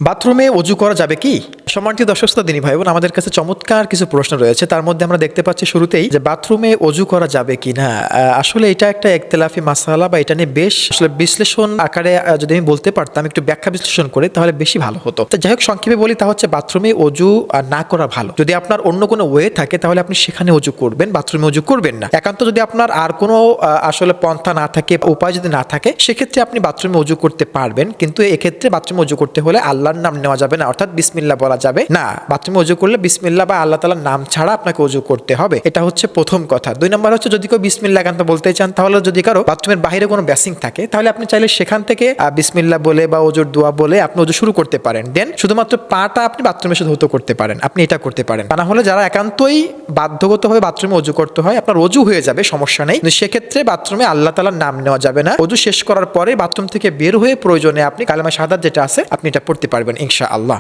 বাথরুমে অজু করা যাবে কি? সম্মানিত দর্শক শ্রোতা দিনী ভাই বোন, আমাদের কাছে চমৎকার কিছু প্রশ্ন রয়েছে। তার মধ্যে আমরা দেখতে পাচ্ছি শুরুতেই যে বাথরুমে অজু করা যাবে কি না। আসলে এটা একটা একতলাফি মাসালা, বা এটা নিয়ে বেশ আসলে বিশ্লেষণ আকারে যদি আমি বলতে পারতাম, একটু ব্যাখ্যা বিশ্লেষণ করে, তাহলে বেশি ভালো হতো। তো যাই হোক, সংক্ষেপে বলি, তা হচ্ছে বাথরুমে অজু না করা ভালো। যদি আপনার অন্য কোনো ওয়ে থাকে তাহলে আপনি সেখানে অজু করবেন, বাথরুমে অজু করবেন না। একান্ত যদি আপনার আর কোনো আসলে পন্থা না থাকে, উপায় যদি না থাকে, সেক্ষেত্রে আপনি বাথরুমে অজু করতে পারবেন। কিন্তু এক্ষেত্রে বাথরুমে অজু করতে হলে আল্লাহর নাম নেওয়া যাবে না, অর্থাৎ বিসমিল্লাহ বলা যাবে না। বাথরুমে অজু করলে বিসমিল্লাহ বা আল্লাহ তাআলার নাম ছাড়া আপনাকে অজু করতে হবে। এটা হচ্ছে প্রথম কথা। 2 নম্বর হচ্ছে, যদি কেউ বিসমিল্লাহ একান্ত বলতে চান, তাহলে যদি কারো বাথরুমের বাইরে কোনো বেসিং থাকে, তাহলে আপনি চাইলে সেখান থেকে বিসমিল্লাহ বলে বা অজুর দোয়া বলে আপনি অজু শুরু করতে পারেন। দেন শুধুমাত্র পাটা আপনি বাথরুমে এসে ধৌত করতে পারেন, আপনি এটা করতে পারেন। তা না হলে যারা একান্তই বাধ্যগতভাবে বাথরুমে অজু করতে হয়, আপনার অজু হয়ে যাবে, সমস্যা নেই। কিন্তু সেক্ষেত্রে বাথরুমে আল্লাহ তাআলার নাম নেওয়া যাবে না। অজু শেষ করার পরে বাথরুম থেকে বের হয়ে প্রয়োজনে আপনি কালেমা শাহাদাত যেটা আছে আপনি এটা পড়তে পারবেন ইনশাআল্লাহ।